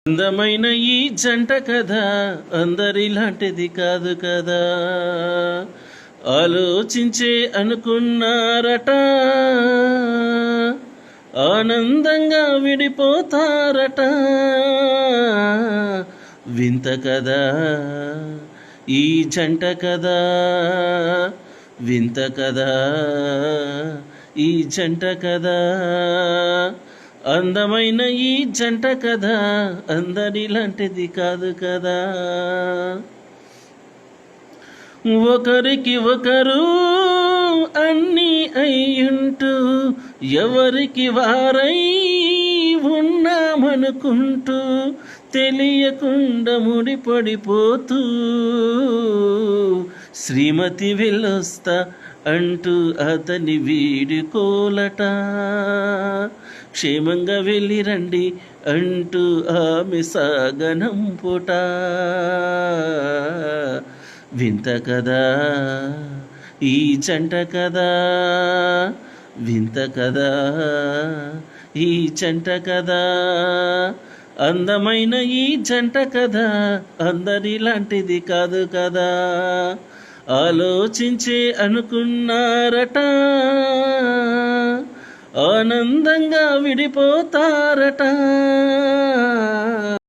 అందమైన ఈ జంట కదా అందరిలాంటిది కాదు కదా, ఆలోచించే అనుకున్నారట, ఆనందంగా విడిపోతారట. వింత కదా ఈ జంట కదా, వింత కదా ఈ జంట కదా, అందమైన ఈ జంట కదా అందరిలాంటిది కాదు కదా. ఒకరికి ఒకరు అన్నీ అయ్యుంటూ ఎవరికి వారై ఉన్నామనుకుంటూ తెలియకుండా ముడిపడిపోతూ శ్రీమతి వెళ్ళొస్తా అంటూ అతని వీడుకోలట, క్షేమంగా వెళ్ళి రండి అంటూ ఆమె సాగనంపుట. వింత కదా ఈ జంట కదా, వింత కదా ఈ జంట కదా, అందమైన ఈ జంట కదా అందరిలాంటిది కాదు కదా, ఆలోచించే అనుకున్నారట, ఆనందంగా విడిపోతారట.